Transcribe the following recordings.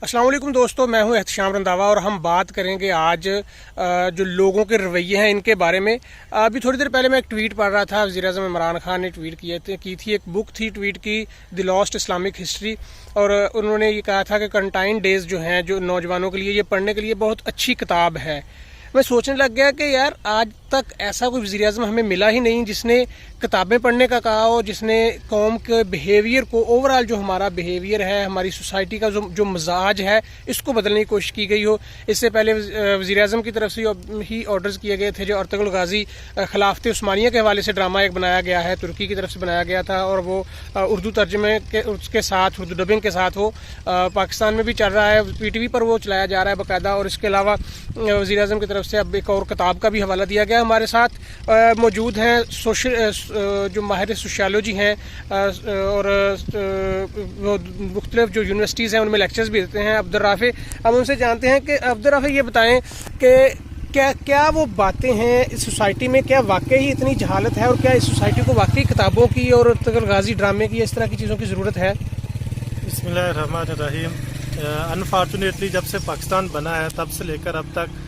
अस्सलाम वालेकुम दोस्तों, मैं हूं एहतशाम रंधावा और हम बात करेंगे आज जो लोगों के रवैये हैं इनके बारे में। अभी थोड़ी देर पहले मैं एक ट्वीट पढ़ रहा था। वज़ीर-ए-आज़म इमरान खान ने ट्वीट की थी, एक बुक थी ट्वीट की, द लॉस्ट इस्लामिक हिस्ट्री, और उन्होंने ये कहा था कि कंटाइन डेज जो हैं जो नौजवानों के लिए, ये पढ़ने के लिए बहुत अच्छी किताब है। मैं सोचने लग गया कि यार आज तक ऐसा कोई वज़ीर-ए-आज़म हमें मिला ही नहीं जिसने किताबें पढ़ने का कहा हो, जिसने कौम के बिहेवियर को, ओवरऑल जो हमारा बिहेवियर है, हमारी सोसाइटी का जो मजाज है, इसको बदलने की कोशिश की गई हो। इससे पहले वज़ीर-ए-आज़म की तरफ से ही ऑर्डर्स किए गए थे। जो अर्तुगरुल गाजी खिलाफत उस्मानिया के हवाले से ड्रामा एक बनाया गया है, तुर्की की तरफ से बनाया गया था, और वो उर्दू तर्जमे के उसके साथ, उर्दू डबिंग के साथ वो पाकिस्तान में भी चल रहा है, PTV पर वो चलाया जा रहा है बाकायदा। और इसके अलावा वज़ीर-ए-आज़म की तरफ से अब एक और किताब का भी हवाला दिया गया। हमारे साथ मौजूद हैं जो माहिर सोशियोलॉजी हैं और वो मुख्तलिफ जो यूनिवर्सिटीज़ हैं उनमें लेक्चर्स भी देते हैं, अब्दुल राफ़े। हम उनसे जानते हैं कि अब्दुल राफ़े ये बताएं कि क्या वो बातें हैं इस सोसाइटी में, क्या वाकई इतनी जहालत है, और क्या इस सोसाइटी को वाकई किताबों की और अर्तुगरुल गाजी ड्रामे की, इस तरह की चीज़ों की ज़रूरत है? बिस्मिल्लाहिर्रहमानिर्रहीम। अनफॉर्चुनेटली जब से पाकिस्तान बना है तब से लेकर अब तक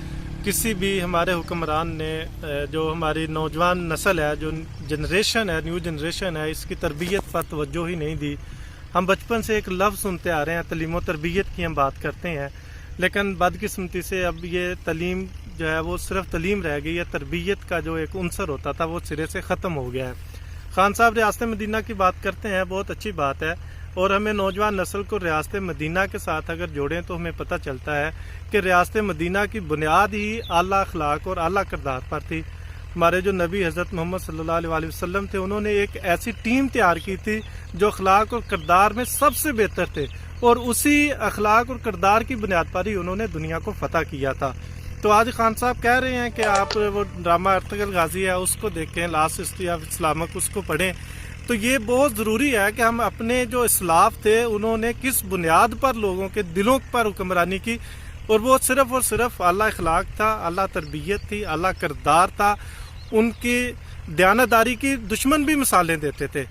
किसी भी हमारे हुक्मरान ने जो हमारी नौजवान नस्ल है, जो जनरेशन है, न्यू जनरेशन है, इसकी तरबियत पर तवज्जो ही नहीं दी। हम बचपन से एक लफ्ज़ सुनते आ रहे हैं, तलीम व तरबियत की हम बात करते हैं, लेकिन बदकिस्मती से अब ये तलीम जो है वो सिर्फ तलीम रह गई है। तरबियत का जो एक उनसर होता था वो सिरे से ख़त्म हो गया है। खान साहब रियासत मदीना की बात करते हैं, बहुत अच्छी बात है, और हमें नौजवान नस्ल को रियासत मदीना के साथ अगर जोड़ें तो हमें पता चलता है कि रियासत मदीना की बुनियाद ही आला अखलाक और आला किरदार पर थी। हमारे जो नबी हज़रत मोहम्मद सल्लल्लाहु अलैहि वसल्लम थे, उन्होंने एक ऐसी टीम तैयार की थी जो अखलाक और किरदार में सबसे बेहतर थे, और उसी अखलाक और किरदार की बुनियाद पर ही उन्होंने दुनिया को फतह किया था। तो आज खान साहब कह रहे हैं कि आप वो ड्रामा अर्तुगरुल गाजी है उसको देखें, लास्ट हिस्ट्री ऑफ इस्लामिक उसको पढ़ें। तो ये बहुत ज़रूरी है कि हम अपने जो इस्लाफ थे उन्होंने किस बुनियाद पर लोगों के दिलों पर हुक्मरानी की, और वो सिर्फ़ और सिर्फ आला अखलाक था, आला तरबियत थी, आला किरदार था। उनकी दयानतदारी की दुश्मन भी मिसालें देते थे।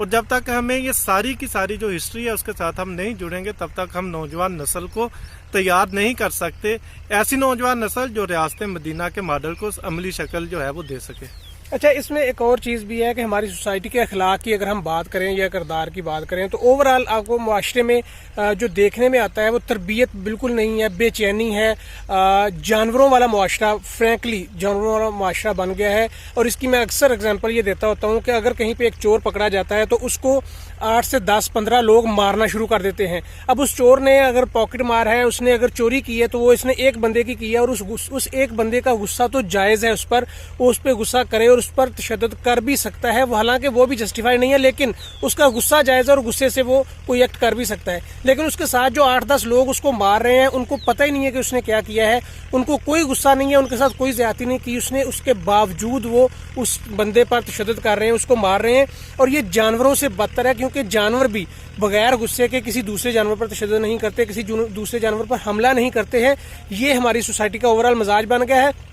और जब तक हमें ये सारी की सारी जो हिस्ट्री है उसके साथ हम नहीं जुड़ेंगे तब तक हम नौजवान नस्ल को तैयार नहीं कर सकते, ऐसी नौजवान नस्ल जो रियासत मदीना के मॉडल को अमली शक्ल जो है वो दे सके। अच्छा, इसमें एक और चीज़ भी है कि हमारी सोसाइटी के अखलाक की अगर हम बात करें या किरदार की बात करें तो ओवरऑल आपको मुआशरे में जो देखने में आता है वो तरबियत बिल्कुल नहीं है, बेचैनी है, जानवरों वाला मुआशरा, फ्रैंकली जानवरों वाला मुआशरा बन गया है। और इसकी मैं अक्सर एग्जांपल ये देता होता हूँ कि अगर कहीं पे एक चोर पकड़ा जाता है तो उसको 8 से 10-15 लोग मारना शुरू कर देते हैं। अब उस चोर ने अगर पॉकेट मार है, उसने अगर चोरी की है तो वो इसने एक बंदे की है, और उस एक बंदे का गुस्सा तो जायज़ है, उस पर वो उस पर गुस्सा करे और उस पर तशद्दुद कर भी सकता है, वो हालांकि वो भी जस्टिफाई नहीं है, लेकिन उसका गुस्सा जायज़ है और गुस्से से वो कोई एक्ट कर भी सकता है। लेकिन उसके साथ जो 8-10 लोग उसको मार रहे हैं, उनको पता ही नहीं है कि उसने क्या किया है, उनको कोई गुस्सा नहीं है, उनके साथ कोई ज्यादती नहीं की उसने, उसके बावजूद वो उस बंदे पर तशद्दुद कर रहे हैं, उसको मार रहे हैं। और ये जानवरों से बदतर है, क्योंकि जानवर भी बगैर गुस्से के किसी दूसरे जानवर पर तशद्दुद नहीं करते, किसी दूसरे जानवर पर हमला नहीं करते हैं। ये हमारी सोसाइटी का ओवरऑल मजाज बन गया है।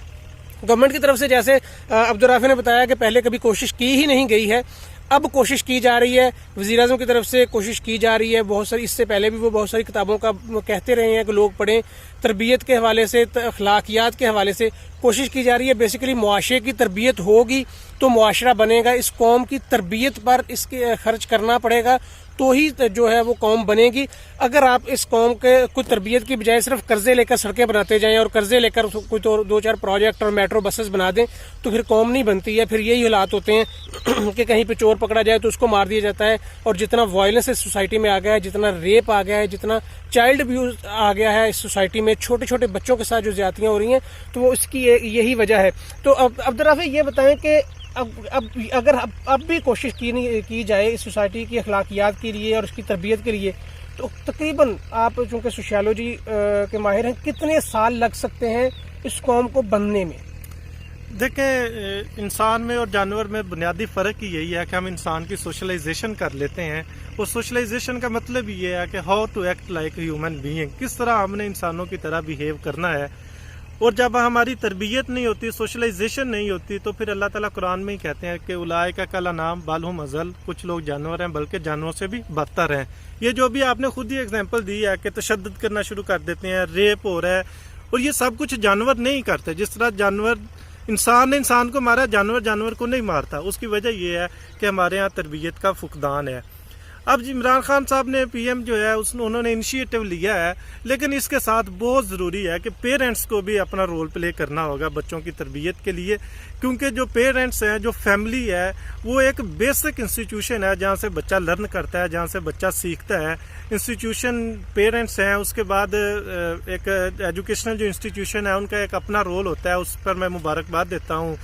गवर्नमेंट की तरफ से, जैसे अब्दुल राफ़े ने बताया कि पहले कभी कोशिश की ही नहीं गई है, अब कोशिश की जा रही है। वज़ीर-ए-आज़म की तरफ से कोशिश की जा रही है बहुत सारी, इससे पहले भी वो बहुत सारी किताबों का कहते रहे हैं कि लोग पढ़ें, तरबियत के हवाले से, अखलाकियात के हवाले से कोशिश की जा रही है। बेसिकली मुआशरे की तरबियत होगी तो मुआशरा बनेगा, इस कौम की तरबियत पर इसके खर्च करना पड़ेगा तो ही जो है वो कौम बनेगी। अगर आप इस कौम के कुछ तरबियत की बजाय सिर्फ कर्जे लेकर सड़कें बनाते जाएं और कर्जे लेकर कोई तो 2-4 प्रोजेक्ट और मेट्रो बसेस बना दें तो फिर कौम नहीं बनती है। फिर यही हालात होते हैं कि कहीं पे चोर पकड़ा जाए तो उसको मार दिया जाता है, और जितना वायलेंस इस सोसाइटी में आ गया है, जितना रेप आ गया है, जितना चाइल्ड अब्यूज आ गया है इस सोसाइटी में, छोटे छोटे बच्चों के साथ जो ज्यादतियां हो रही हैं, तो वो इसकी यही वजह है। तो अब अब्दुल राफ़े ये बताएं कि अगर अब भी कोशिश की जाए इस सोसाइटी की अखलाकियात के लिए और उसकी तरबियत के लिए, तो तकरीबन आप चूँकि सोशियोलॉजी के माहिर हैं, कितने साल लग सकते हैं इस कौम को बनने में? देखें, इंसान में और जानवर में बुनियादी फ़र्क ही यही है कि हम इंसान की सोशलाइजेशन कर लेते हैं, और सोशलाइजेशन का मतलब ये है कि how to act like human being, किस तरह हमने इंसानों की तरह बिहेव करना है। اور جب ہماری تربیت نہیں ہوتی، سوشلائزیشن نہیں ہوتی، تو پھر اللہ تعالیٰ قرآن میں ہی کہتے ہیں کہ اولئک کالانعام بل ھم اضل، کچھ لوگ جانور ہیں بلکہ جانوروں سے بھی بدتر ہیں۔ یہ جو بھی آپ نے خود ہی ایگزامپل دی ہے کہ تشدد کرنا شروع کر دیتے ہیں، ریپ ہو رہا ہے، اور یہ سب کچھ جانور نہیں کرتے۔ جس طرح جانور انسان نے انسان کو مارا، جانور کو نہیں مارتا۔ اس کی وجہ یہ ہے کہ ہمارے یہاں تربیت کا فقدان ہے۔ اب عمران خان صاحب نے پی ایم جو ہے انہوں نے انیشیٹو لیا ہے، لیکن اس کے ساتھ بہت ضروری ہے کہ پیرنٹس کو بھی اپنا رول پلے کرنا ہوگا بچوں کی تربیت کے لیے، کیونکہ جو پیرنٹس ہیں، جو فیملی ہے، وہ ایک بیسک انسٹیٹیوشن ہے جہاں سے بچہ لرن کرتا ہے، جہاں سے بچہ سیکھتا ہے۔ انسٹیٹیوشن پیرنٹس ہیں، اس کے بعد ایک ایجوکیشنل جو انسٹیٹیوشن ہے ان کا ایک اپنا رول ہوتا ہے۔ اس پر میں مبارکباد دیتا ہوں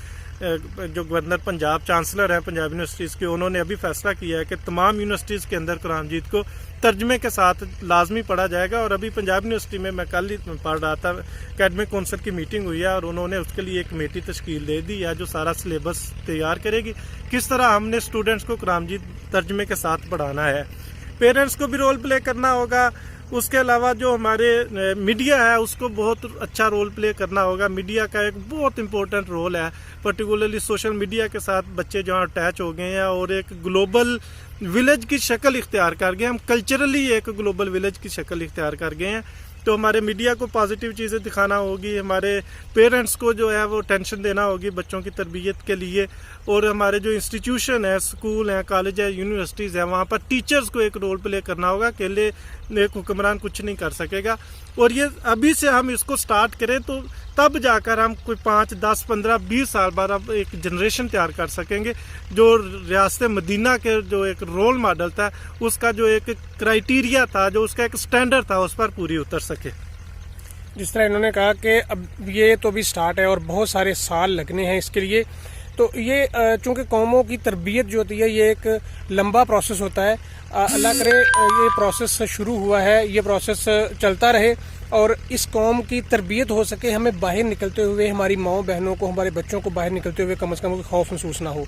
جو گورنر پنجاب چانسلر ہیں پنجاب یونیورسٹیز کے، انہوں نے ابھی فیصلہ کیا ہے کہ تمام یونیورسٹیز کے اندر قرآن مجید کو ترجمے کے ساتھ لازمی پڑھا جائے گا۔ اور ابھی پنجاب یونیورسٹی میں کل ہی پڑھ رہا تھا، اکیڈمک کونسل کی میٹنگ ہوئی ہے اور انہوں نے اس کے لیے ایک کمیٹی تشکیل دے دی ہے جو سارا سلیبس تیار کرے گی، کس طرح ہم نے اسٹوڈنٹس کو قرآن مجید ترجمے کے ساتھ پڑھانا ہے۔ پیرنٹس کو بھی رول پلے کرنا ہوگا۔ اس کے علاوہ جو ہمارے میڈیا ہے اس کو بہت اچھا رول پلے کرنا ہوگا۔ میڈیا کا ایک بہت امپورٹنٹ رول ہے، پرٹیکولرلی سوشل میڈیا کے ساتھ بچے جہاں اٹیچ ہو گئے ہیں اور ایک گلوبل ولیج کی شکل اختیار کر گئے ہیں، ہم کلچرلی ایک گلوبل ولیج کی شکل اختیار کر گئے ہیں۔ تو ہمارے میڈیا کو پازیٹیو چیزیں دکھانا ہوگی، ہمارے پیرنٹس کو جو ہے وہ ٹینشن دینا ہوگی بچوں کی تربیت کے لیے، اور ہمارے جو انسٹیٹیوشن ہیں، اسکول ہیں، کالج ہیں، یونیورسٹیز ہیں، وہاں پر ٹیچرز کو ایک رول پلے کرنا ہوگا۔ اکیلے ایک حکمران کچھ نہیں کر سکے گا، اور یہ ابھی سے ہم اس کو سٹارٹ کریں تو تب جا کر ہم کوئی 5، 10، 15، 20 سال بعد ایک جنریشن تیار کر سکیں گے جو ریاست مدینہ کے جو ایک رول ماڈل تھا، اس کا جو ایک کرائیٹیریا تھا، جو اس کا ایک سٹینڈرڈ تھا، اس پر پوری اتر سکے۔ جس طرح انہوں نے کہا کہ اب یہ تو بھی سٹارٹ ہے اور بہت سارے سال لگنے ہیں اس کے لیے، تو یہ چونکہ قوموں کی تربیت جو ہوتی ہے یہ ایک لمبا پروسیس ہوتا ہے۔ اللہ کرے یہ پروسیس شروع ہوا ہے، یہ پروسیس چلتا رہے اور اس قوم کی تربیت ہو سکے، ہمیں باہر نکلتے ہوئے، ہماری ماؤں بہنوں کو، ہمارے بچوں کو باہر نکلتے ہوئے کم از کم کوئی خوف محسوس نہ ہو۔